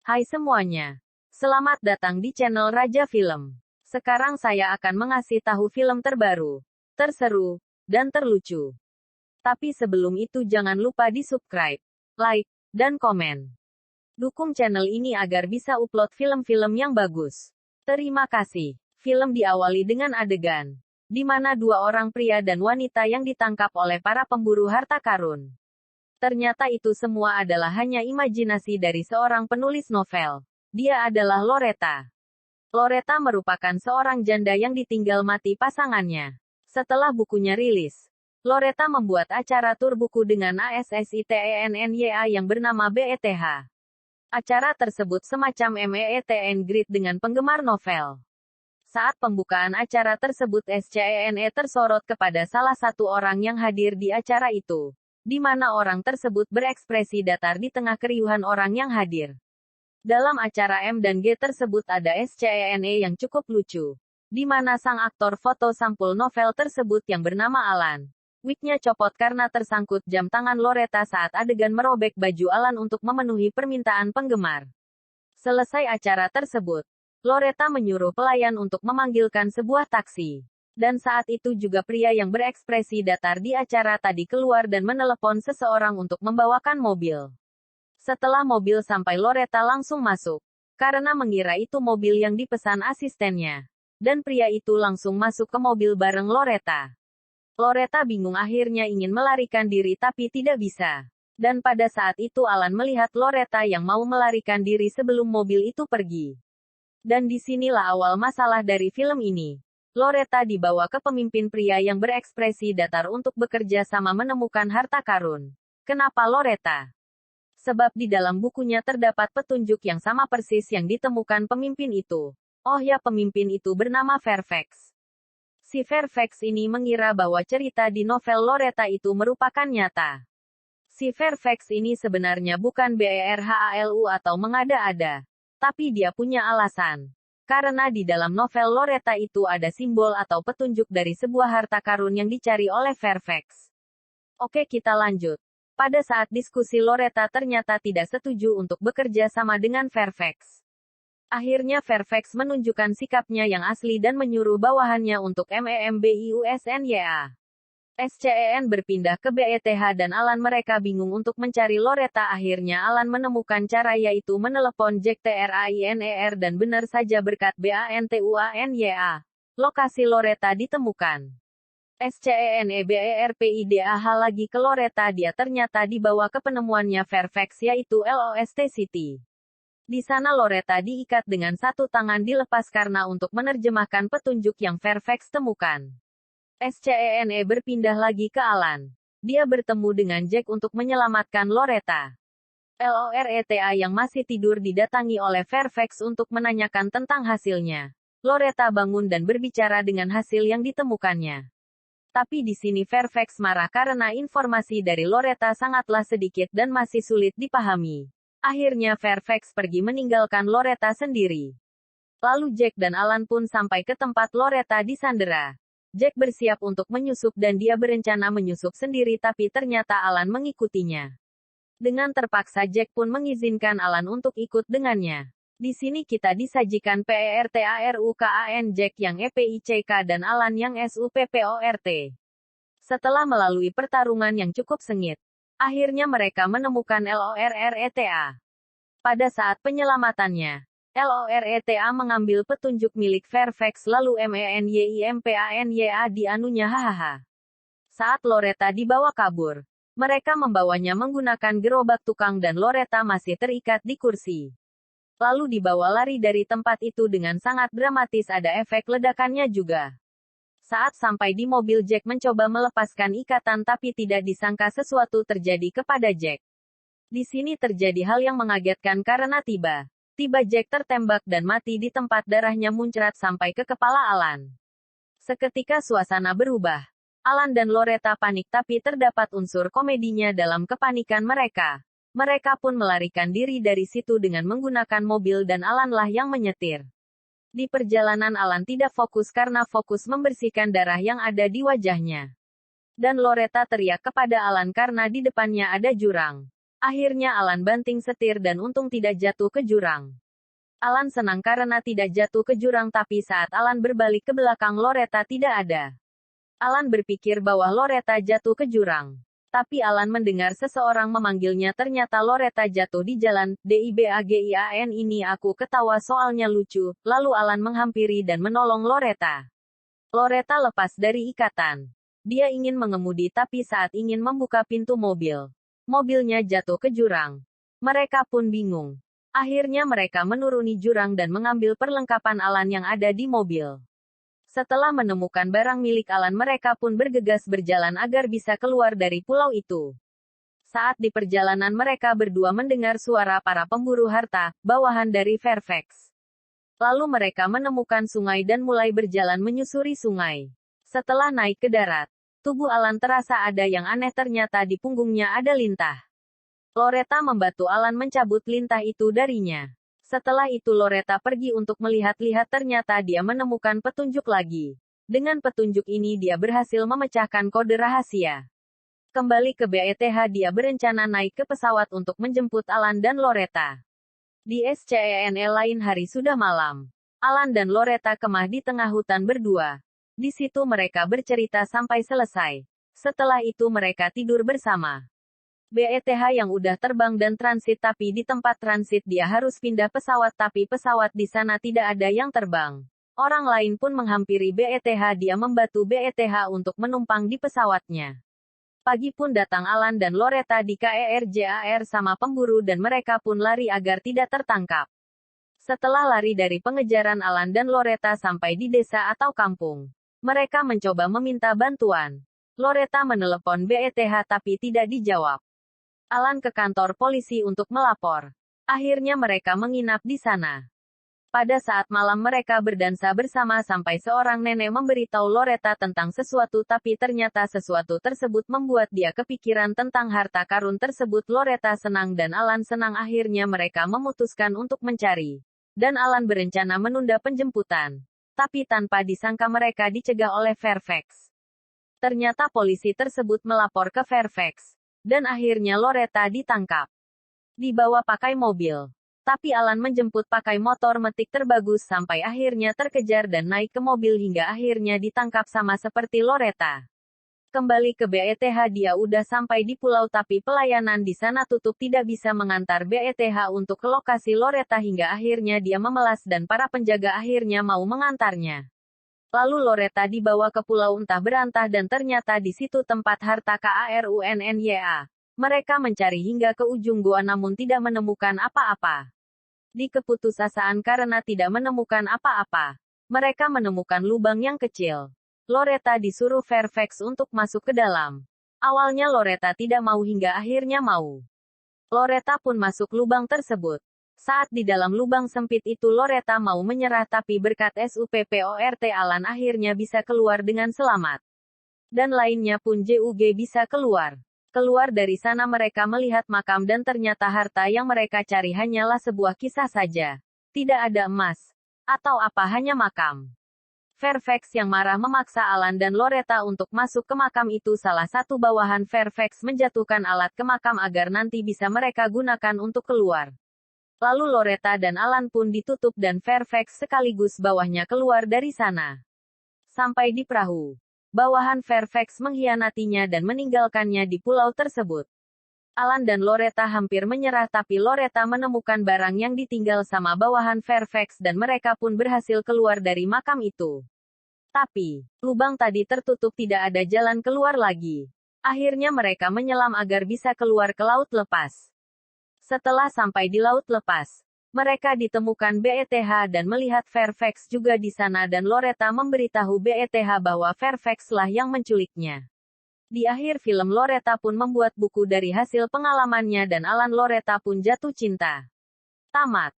Hai semuanya. Selamat datang di channel Raja Film. Sekarang saya akan mengasih tahu film terbaru, terseru, dan terlucu. Tapi sebelum itu jangan lupa di subscribe, like, dan komen. Dukung channel ini agar bisa upload film-film yang bagus. Terima kasih. Film diawali dengan adegan di mana dua orang pria dan wanita yang ditangkap oleh para pemburu harta karun. Ternyata itu semua adalah hanya imajinasi dari seorang penulis novel. Dia adalah Loretta. Loretta merupakan seorang janda yang ditinggal mati pasangannya. Setelah bukunya rilis, Loretta membuat acara tur buku dengan ASSITENNYA yang bernama BETH. Acara tersebut semacam MEETN Greet dengan penggemar novel. Saat pembukaan acara tersebut SCENE tersorot kepada salah satu orang yang hadir di acara itu, di mana orang tersebut berekspresi datar di tengah keriuhan orang yang hadir. Dalam acara M dan G tersebut ada SCENE yang cukup lucu, di mana sang aktor foto sampul novel tersebut yang bernama Alan. Wignya copot karena tersangkut jam tangan Loretta saat adegan merobek baju Alan untuk memenuhi permintaan penggemar. Selesai acara tersebut, Loretta menyuruh pelayan untuk memanggilkan sebuah taksi. Dan saat itu juga pria yang berekspresi datar di acara tadi keluar dan menelepon seseorang untuk membawakan mobil. Setelah mobil sampai Loretta langsung masuk, karena mengira itu mobil yang dipesan asistennya. Dan pria itu langsung masuk ke mobil bareng Loretta. Loretta bingung akhirnya ingin melarikan diri tapi tidak bisa. Dan pada saat itu Alan melihat Loretta yang mau melarikan diri sebelum mobil itu pergi. Dan disinilah awal masalah dari film ini. Loretta dibawa ke pemimpin pria yang berekspresi datar untuk bekerja sama menemukan harta karun. Kenapa Loretta? Sebab di dalam bukunya terdapat petunjuk yang sama persis yang ditemukan pemimpin itu. Oh ya, pemimpin itu bernama Fairfax. Si Fairfax ini mengira bahwa cerita di novel Loretta itu merupakan nyata. Si Fairfax ini sebenarnya bukan BERHALU atau mengada-ada. Tapi dia punya alasan. Karena di dalam novel Loretta itu ada simbol atau petunjuk dari sebuah harta karun yang dicari oleh Fairfax. Oke, kita lanjut. Pada saat diskusi Loretta ternyata tidak setuju untuk bekerja sama dengan Fairfax. Akhirnya Fairfax menunjukkan sikapnya yang asli dan menyuruh bawahannya untuk MEMBIUSNYA. SCEN berpindah ke BETH dan Alan mereka bingung untuk mencari Loretta. Akhirnya Alan menemukan cara yaitu menelepon Jack TRAINER dan benar saja berkat BANTUANYA. Lokasi Loretta ditemukan. SCENE BERPIDAH lagi ke Loretta, dia ternyata dibawa ke penemuannya Fairfax yaitu LOST City. Di sana Loretta diikat dengan satu tangan dilepas karena untuk menerjemahkan petunjuk yang Fairfax temukan. SCENE berpindah lagi ke Alan. Dia bertemu dengan Jack untuk menyelamatkan Loretta. LORETA yang masih tidur didatangi oleh Fairfax untuk menanyakan tentang hasilnya. Loretta bangun dan berbicara dengan hasil yang ditemukannya. Tapi di sini Fairfax marah karena informasi dari Loretta sangatlah sedikit dan masih sulit dipahami. Akhirnya Fairfax pergi meninggalkan Loretta sendiri. Lalu Jack dan Alan pun sampai ke tempat Loretta disandera. Jack bersiap untuk menyusup dan dia berencana menyusup sendiri tapi ternyata Alan mengikutinya. Dengan terpaksa Jack pun mengizinkan Alan untuk ikut dengannya. Di sini kita disajikan PERTARUKAN Jack yang EPICK dan Alan yang SUPPORT. Setelah melalui pertarungan yang cukup sengit, akhirnya mereka menemukan LORRETA. Pada saat penyelamatannya, LORETA mengambil petunjuk milik Fairfax lalu MENYIMPANYA dianunya hahaha. Saat Loretta dibawa kabur, mereka membawanya menggunakan gerobak tukang dan Loretta masih terikat di kursi. Lalu dibawa lari dari tempat itu dengan sangat dramatis, ada efek ledakannya juga. Saat sampai di mobil Jack mencoba melepaskan ikatan tapi tidak disangka sesuatu terjadi kepada Jack. Di sini terjadi hal yang mengagetkan karena tiba Jack tertembak dan mati di tempat, darahnya muncrat sampai ke kepala Alan. Seketika suasana berubah. Alan dan Loretta panik tapi terdapat unsur komedinya dalam kepanikan mereka. Mereka pun melarikan diri dari situ dengan menggunakan mobil dan Alanlah yang menyetir. Di perjalanan Alan tidak fokus karena fokus membersihkan darah yang ada di wajahnya. Dan Loretta teriak kepada Alan karena di depannya ada jurang. Akhirnya Alan banting setir dan untung tidak jatuh ke jurang. Alan senang karena tidak jatuh ke jurang, tapi saat Alan berbalik ke belakang Loretta tidak ada. Alan berpikir bahwa Loretta jatuh ke jurang. Tapi Alan mendengar seseorang memanggilnya, ternyata Loretta jatuh di jalan. DIBAGIAN, ini aku ketawa soalnya lucu. Lalu Alan menghampiri dan menolong Loretta. Loretta lepas dari ikatan. Dia ingin mengemudi, tapi saat ingin membuka pintu mobil, mobilnya jatuh ke jurang. Mereka pun bingung. Akhirnya mereka menuruni jurang dan mengambil perlengkapan Alan yang ada di mobil. Setelah menemukan barang milik Alan, mereka pun bergegas berjalan agar bisa keluar dari pulau itu. Saat di perjalanan mereka berdua mendengar suara para pemburu harta, bawahan dari Fairfax. Lalu mereka menemukan sungai dan mulai berjalan menyusuri sungai. Setelah naik ke darat, tubuh Alan terasa ada yang aneh, ternyata di punggungnya ada lintah. Loretta membantu Alan mencabut lintah itu darinya. Setelah itu Loretta pergi untuk melihat-lihat, ternyata dia menemukan petunjuk lagi. Dengan petunjuk ini dia berhasil memecahkan kode rahasia. Kembali ke BETH, dia berencana naik ke pesawat untuk menjemput Alan dan Loretta. Di SCENE lain hari sudah malam. Alan dan Loretta kemah di tengah hutan berdua. Di situ mereka bercerita sampai selesai. Setelah itu mereka tidur bersama. BETH yang udah terbang dan transit, tapi di tempat transit dia harus pindah pesawat, tapi pesawat di sana tidak ada yang terbang. Orang lain pun menghampiri BETH, dia membantu BETH untuk menumpang di pesawatnya. Pagi pun datang Alan dan Loretta di KERJAR sama pemburu dan mereka pun lari agar tidak tertangkap. Setelah lari dari pengejaran, Alan dan Loretta sampai di desa atau kampung. Mereka mencoba meminta bantuan. Loretta menelepon BETH tapi tidak dijawab. Alan ke kantor polisi untuk melapor. Akhirnya mereka menginap di sana. Pada saat malam mereka berdansa bersama sampai seorang nenek memberitahu Loretta tentang sesuatu, tapi ternyata sesuatu tersebut membuat dia kepikiran tentang harta karun tersebut. Loretta senang dan Alan senang, akhirnya mereka memutuskan untuk mencari. Dan Alan berencana menunda penjemputan. Tapi tanpa disangka mereka dicegah oleh Fairfax. Ternyata polisi tersebut melapor ke Fairfax. Dan akhirnya Loretta ditangkap. Dibawa pakai mobil. Tapi Alan menjemput pakai motor metik terbagus sampai akhirnya terkejar dan naik ke mobil hingga akhirnya ditangkap sama seperti Loretta. Kembali ke BETH, dia udah sampai di pulau tapi pelayanan di sana tutup, tidak bisa mengantar BETH untuk ke lokasi Loretta hingga akhirnya dia memelas dan para penjaga akhirnya mau mengantarnya. Lalu Loretta dibawa ke pulau entah berantah dan ternyata di situ tempat harta KARUNNYA. Mereka mencari hingga ke ujung gua namun tidak menemukan apa-apa. Di keputusasaan karena tidak menemukan apa-apa, mereka menemukan lubang yang kecil. Loretta disuruh Fairfax untuk masuk ke dalam. Awalnya Loretta tidak mau hingga akhirnya mau. Loretta pun masuk lubang tersebut. Saat di dalam lubang sempit itu Loretta mau menyerah, tapi berkat SUPPORT Alan akhirnya bisa keluar dengan selamat. Dan lainnya pun juga bisa keluar. Keluar dari sana mereka melihat makam dan ternyata harta yang mereka cari hanyalah sebuah kisah saja. Tidak ada emas. Atau apa, hanya makam. Fairfax yang marah memaksa Alan dan Loretta untuk masuk ke makam itu. Salah satu bawahan Fairfax menjatuhkan alat ke makam agar nanti bisa mereka gunakan untuk keluar. Lalu Loretta dan Alan pun ditutup dan Fairfax sekaligus bawahnya keluar dari sana. Sampai di perahu. Bawahan Fairfax mengkhianatinya dan meninggalkannya di pulau tersebut. Alan dan Loretta hampir menyerah tapi Loretta menemukan barang yang ditinggal sama bawahan Fairfax dan mereka pun berhasil keluar dari makam itu. Tapi, lubang tadi tertutup, tidak ada jalan keluar lagi. Akhirnya mereka menyelam agar bisa keluar ke laut lepas. Setelah sampai di laut lepas, mereka ditemukan BETH dan melihat Fairfax juga di sana dan Loretta memberitahu BETH bahwa Fairfax lah yang menculiknya. Di akhir film Loretta pun membuat buku dari hasil pengalamannya dan Alan Loretta pun jatuh cinta. Tamat.